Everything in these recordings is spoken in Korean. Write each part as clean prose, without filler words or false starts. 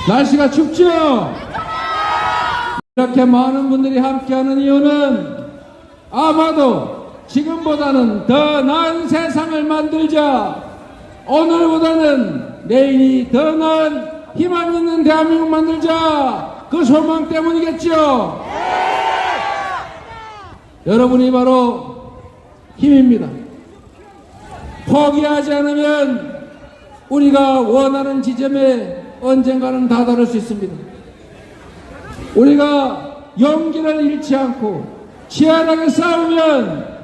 날씨가 춥죠? 이렇게 많은 분들이 함께하는 이유는 아마도 지금보다는 더 나은 세상을 만들자, 오늘보다는 내일이 더 나은 희망 있는 대한민국 만들자, 그 소망 때문이겠죠? 여러분이 바로 힘입니다. 포기하지 않으면 우리가 원하는 지점에 언젠가는 다다를 수 있습니다. 우리가 용기를 잃지 않고 치열하게 싸우면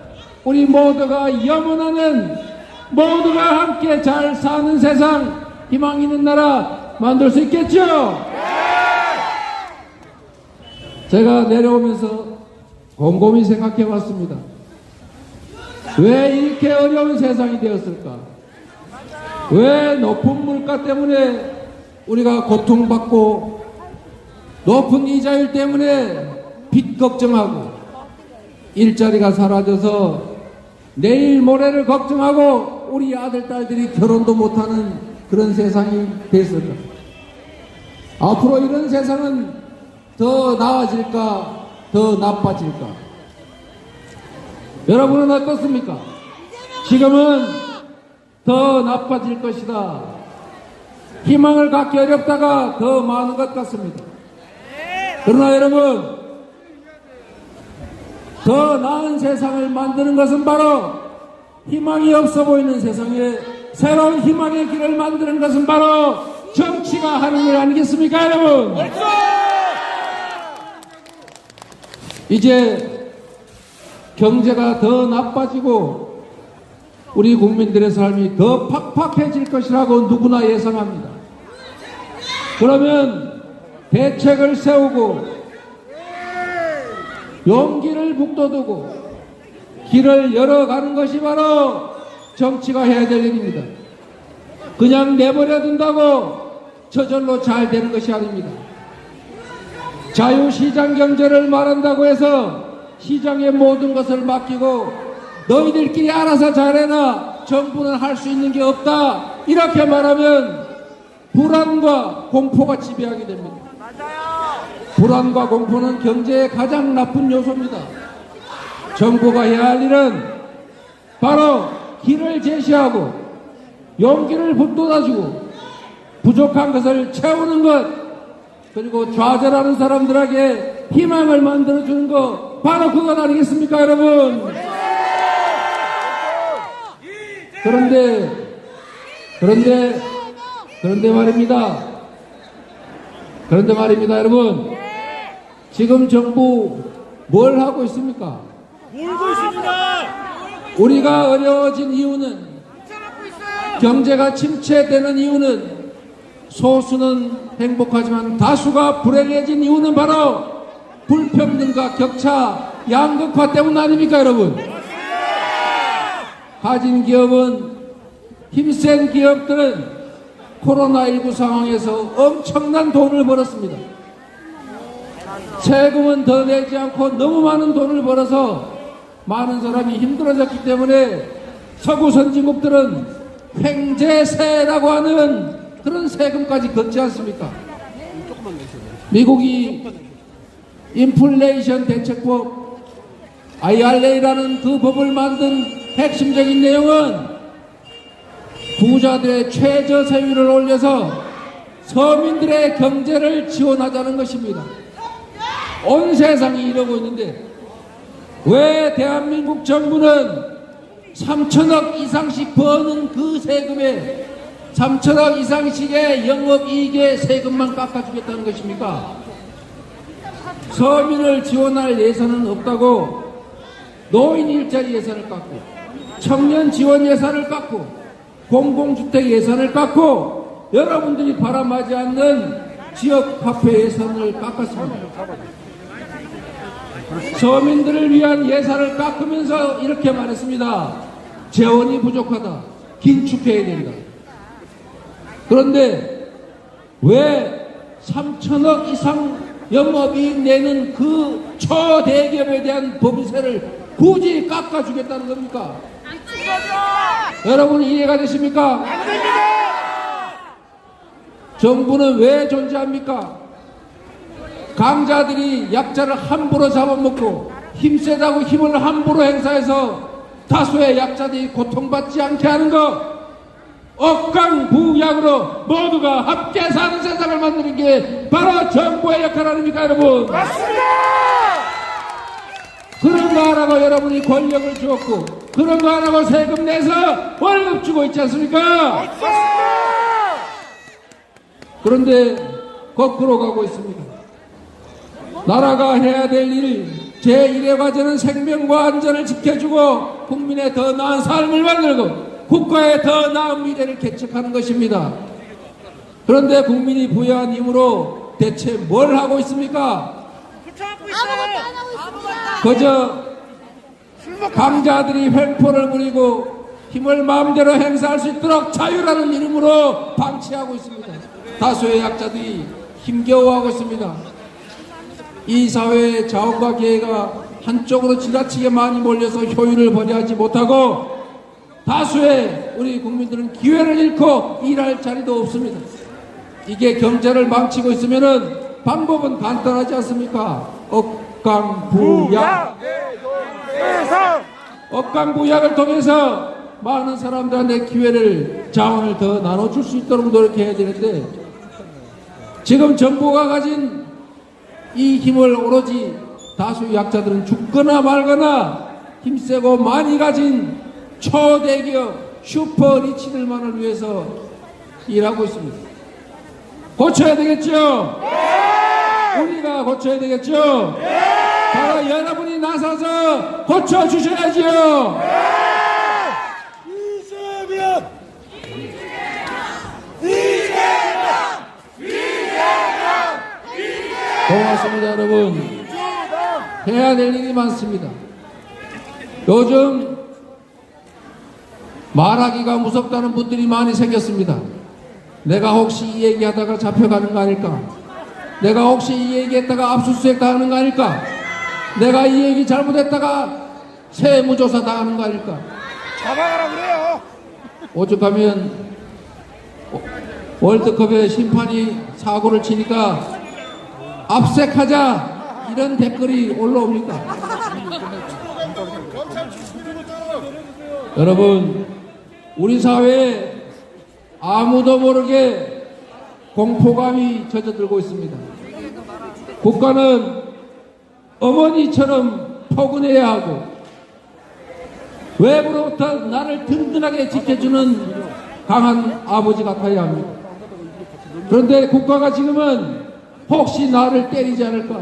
우리 모두가 염원하는, 모두가 함께 잘 사는 세상, 희망 있는 나라 만들 수 있겠죠? 제가 내려오면서 곰곰이 생각해 봤습니다. 왜 이렇게 어려운 세상이 되었을까? 왜 높은 물가 때문에 우리가 고통받고, 높은 이자율 때문에 빚 걱정하고, 일자리가 사라져서 내일 모레를 걱정하고 우리 아들 딸들이 결혼도 못하는 그런 세상이 됐을까? 앞으로 이런 세상은 더 나아질까, 더 나빠질까? 여러분은 어떻습니까? 지금은 더 나빠질 것이다. 희망을 갖기 어렵다가 더 많은 것 같습니다. 그러나 여러분, 더 나은 세상을 만드는 것은 바로, 희망이 없어 보이는 세상에 새로운 희망의 길을 만드는 것은 바로 정치가 하는 일 아니겠습니까, 여러분? 이제 경제가 더 나빠지고 우리 국민들의 삶이 더 팍팍해질 것이라고 누구나 예상합니다. 그러면 대책을 세우고 용기를 북돋우고 길을 열어가는 것이 바로 정치가 해야 될 일입니다. 그냥 내버려 둔다고 저절로 잘 되는 것이 아닙니다. 자유시장 경제를 말한다고 해서 시장에 모든 것을 맡기고 너희들끼리 알아서 잘해라, 정부는 할 수 있는 게 없다, 이렇게 말하면 불안과 공포가 지배하게 됩니다. 불안과 공포는 경제의 가장 나쁜 요소입니다. 정부가 해야 할 일은 바로 길을 제시하고 용기를 북돋아주고 부족한 것을 채우는 것, 그리고 좌절하는 사람들에게 희망을 만들어주는 것, 바로 그것 아니겠습니까, 여러분? 그런데 말입니다, 여러분. 지금 정부 뭘 하고 있습니까? 울고 있습니다. 우리가 어려워진 이유는, 경제가 침체되는 이유는, 소수는 행복하지만 다수가 불행해진 이유는 바로 불평등과 격차, 양극화 때문 아닙니까, 여러분? 가진 기업은, 힘센 기업들은 코로나19 상황에서 엄청난 돈을 벌었습니다. 세금은 더 내지 않고 너무 많은 돈을 벌어서 많은 사람이 힘들어졌기 때문에 서구 선진국들은 횡재세라고 하는 그런 세금까지 걷지 않습니까? 미국이 인플레이션 대책법 IRA라는 그 법을 만든 핵심적인 내용은 부자들의 최저세율을 올려서 서민들의 경제를 지원하자는 것입니다. 온 세상이 이러고 있는데 왜 대한민국 정부는 3천억 이상씩 버는 그 세금에 3천억 이상씩의 영업이익의 세금만 깎아주겠다는 것입니까? 서민을 지원할 예산은 없다고 노인 일자리 예산을 깎고, 청년 지원 예산을 깎고, 공공주택 예산을 깎고, 여러분들이 바람하지 않는 지역 화폐 예산을 깎았습니다. 서민들을 위한 예산을 깎으면서 이렇게 말했습니다. 재원이 부족하다, 긴축해야 된다. 그런데 왜 3천억 이상 영업이익 내는 그 초대기업에 대한 법인세를 굳이 깎아주겠다는 겁니까? 여러분 이해가 되십니까? 정부는 왜 존재합니까? 강자들이 약자를 함부로 잡아먹고 힘세다고 힘을 함부로 행사해서 다수의 약자들이 고통받지 않게 하는 것, 억강부약으로 모두가 함께 사는 세상을 만드는 게 바로 정부의 역할 아닙니까, 여러분? 맞습니다. 그런 거 하라고 여러분이 권력을 주었고, 그런 거 하라고 세금 내서 월급 주고 있지 않습니까? 그런데 거꾸로 가고 있습니다. 나라가 해야 될 일, 제1의 과제는 생명과 안전을 지켜주고 국민의 더 나은 삶을 만들고 국가의 더 나은 미래를 개척하는 것입니다. 그런데 국민이 부여한 힘으로 대체 뭘 하고 있습니까? 아무것도 안 하고 있습니다. 그저 강자들이 횡포를 부리고 힘을 마음대로 행사할 수 있도록 자유라는 이름으로 방치하고 있습니다. 다수의 약자들이 힘겨워하고 있습니다. 이 사회의 자원과 기회가 한쪽으로 지나치게 많이 몰려서 효율을 발휘하지 못하고 다수의 우리 국민들은 기회를 잃고 일할 자리도 없습니다. 이게 경제를 망치고 있으면은 방법은 간단하지 않습니까? 억강부약. 억강부약을 통해서 많은 사람들한테 기회를, 자원을 더 나눠줄 수 있도록 노력해야 되는데, 지금 정부가 가진 이 힘을 오로지 다수 약자들은 죽거나 말거나 힘세고 많이 가진 초대기업 슈퍼리치들만을 위해서 일하고 있습니다. 고쳐야 되겠죠? 우리가 고쳐야 되겠죠? 바로 여러분이 나서서 고쳐주셔야지요. 이재명! 고맙습니다, 여러분. 해야 될 일이 많습니다. 요즘 말하기가 무섭다는 분들이 많이 생겼습니다. 내가 혹시 이 얘기하다가 잡혀가는 거 아닐까? 내가 혹시 이 얘기했다가 압수수색 당하는 거 아닐까? 내가 이 얘기 잘못했다가 세무조사 당하는 거 아닐까? 잡아가라 그래요. 오죽하면 월드컵에 심판이 사고를 치니까 압색하자 이런 댓글이 올라옵니까? 여러분, 우리 사회에 아무도 모르게 공포감이 젖어들고 있습니다. 국가는 어머니처럼 포근해야 하고 외부로부터 나를 든든하게 지켜주는 강한 아버지 같아야 합니다. 그런데 국가가 지금은 혹시 나를 때리지 않을까?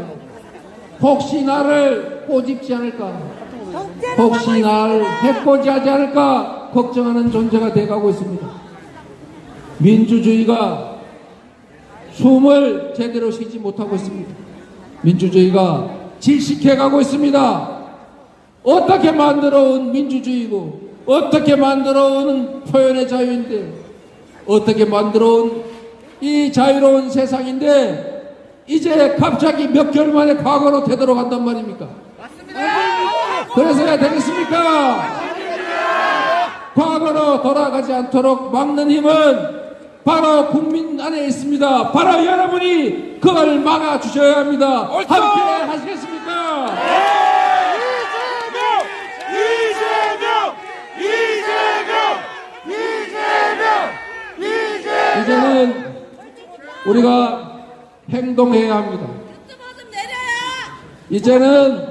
혹시 나를 꼬집지 않을까? 혹시 나를 해코지하지 않을까? 걱정하는 존재가 돼가고 있습니다. 민주주의가 숨을 제대로 쉬지 못하고 있습니다. 민주주의가 질식해가고 있습니다. 어떻게 만들어온 민주주의고 어떻게 만들어온 표현의 자유인데 어떻게 만들어온 이 자유로운 세상인데 이제 갑자기 몇 개월 만에 과거로 되돌아간단 말입니까? 그래서야 되겠습니까? 과거로 돌아가지 않도록 막는 힘은 바로 국민 안에 있습니다. 바로 여러분이 그걸 막아주셔야 합니다. 함께 하시겠습니까? 이제는 우리가 행동해야 합니다. 이제는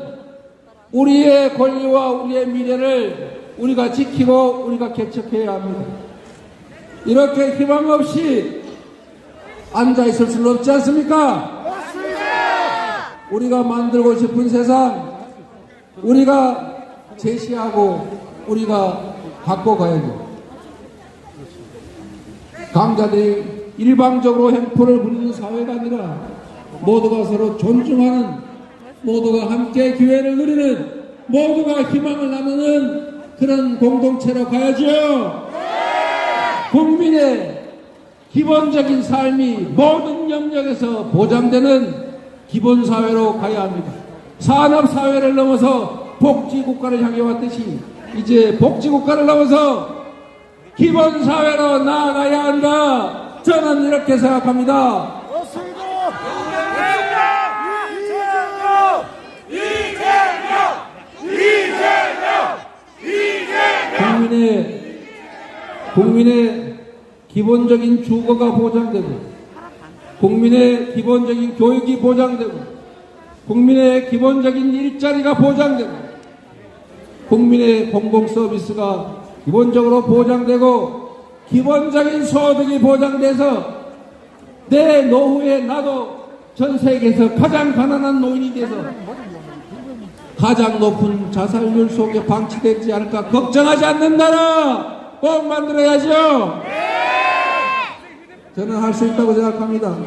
우리의 권리와 우리의 미래를 우리가 지키고 우리가 개척해야 합니다. 이렇게 희망 없이 앉아 있을 수는 없지 않습니까? 우리가 만들고 싶은 세상, 우리가 제시하고 우리가 갖고 가야죠. 강자들이 일방적으로 횡포를 부리는 사회가 아니라 모두가 서로 존중하는, 모두가 함께 기회를 누리는, 모두가 희망을 나누는 그런 공동체로 가야죠. 국민의 기본적인 삶이 모든 영역에서 보장되는 기본사회로 가야 합니다. 산업사회를 넘어서 복지국가를 향해 왔듯이 이제 복지국가를 넘어서 기본사회로 나아가야 한다. 저는 이렇게 생각합니다. 국민의 기본적인 주거가 보장되고, 국민의 기본적인 교육이 보장되고, 국민의 기본적인 일자리가 보장되고, 국민의 공공서비스가 기본적으로 보장되고, 기본적인 소득이 보장돼서 내 노후에 나도 전 세계에서 가장 가난한 노인이 돼서 가장 높은 자살률 속에 방치되지 않을까 걱정하지 않는 나라 꼭 만들어야죠. 저는 할 수 있다고 생각합니다.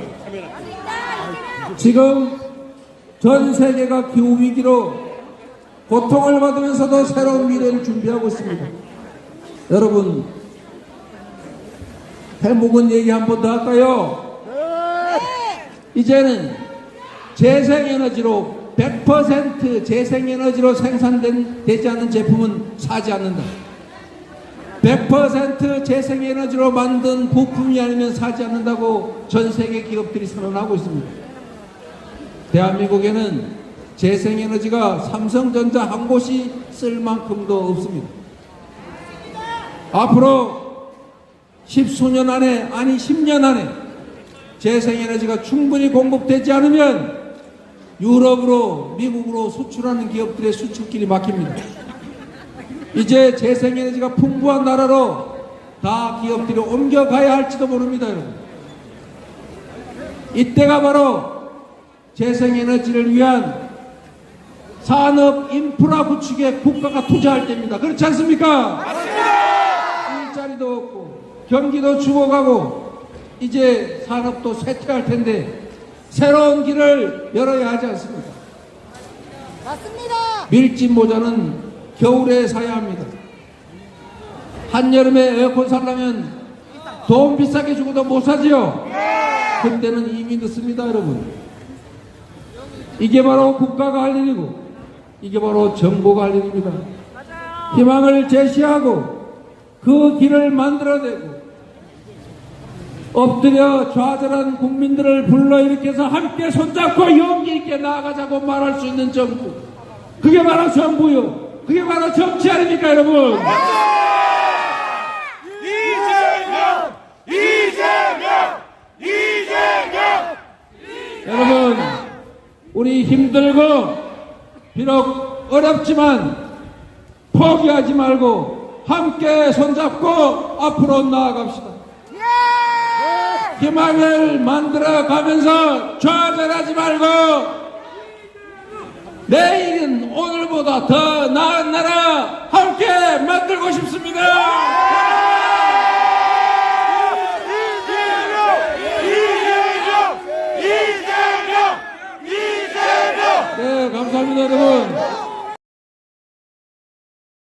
지금 전 세계가 기후위기로 고통을 받으면서도 새로운 미래를 준비하고 있습니다. 여러분, 해묵은 얘기 한 번 더 할까요? 이제는 재생에너지로 100% 재생에너지로 생산되지 않는 제품은 사지 않는다. 100% 재생에너지로 만든 부품이 아니면 사지 않는다고 전 세계 기업들이 선언하고 있습니다. 대한민국에는 재생에너지가 삼성전자 한 곳이 쓸 만큼도 없습니다. 앞으로 10수년 안에, 아니 10년 안에 재생에너지가 충분히 공급되지 않으면 유럽으로, 미국으로 수출하는 기업들의 수출길이 막힙니다. 이제 재생에너지가 풍부한 나라로 다 기업들이 옮겨가야 할지도 모릅니다, 여러분. 이때가 바로 재생에너지를 위한 산업 인프라 구축에 국가가 투자할 때입니다. 그렇지 않습니까? 맞습니다. 일자리도 없고 경기도 죽어가고 이제 산업도 쇠퇴할 텐데 새로운 길을 열어야 하지 않습니까? 맞습니다. 밀짚 모자는 겨울에 사야 합니다. 한여름에 에어컨 살려면 돈 비싸게 주고도 못 사지요. 그때는 이미 늦습니다, 여러분. 이게 바로 국가가 할 일이고 이게 바로 정부가 할 일입니다. 희망을 제시하고 그 길을 만들어내고 엎드려 좌절한 국민들을 불러일으켜서 함께 손잡고 용기 있게 나아가자고 말할 수 있는 정부, 그게 바로 정부요, 그게 바로 정치 아닙니까, 여러분? 여러분, 우리 힘들고 비록 어렵지만 포기하지 말고 함께 손잡고 앞으로 나아갑시다. 희망을 만들어가면서 좌절하지 말고 내일은 오늘보다 더 나은 나라 함께 만들고 싶습니다. 네, 감사합니다, 여러분.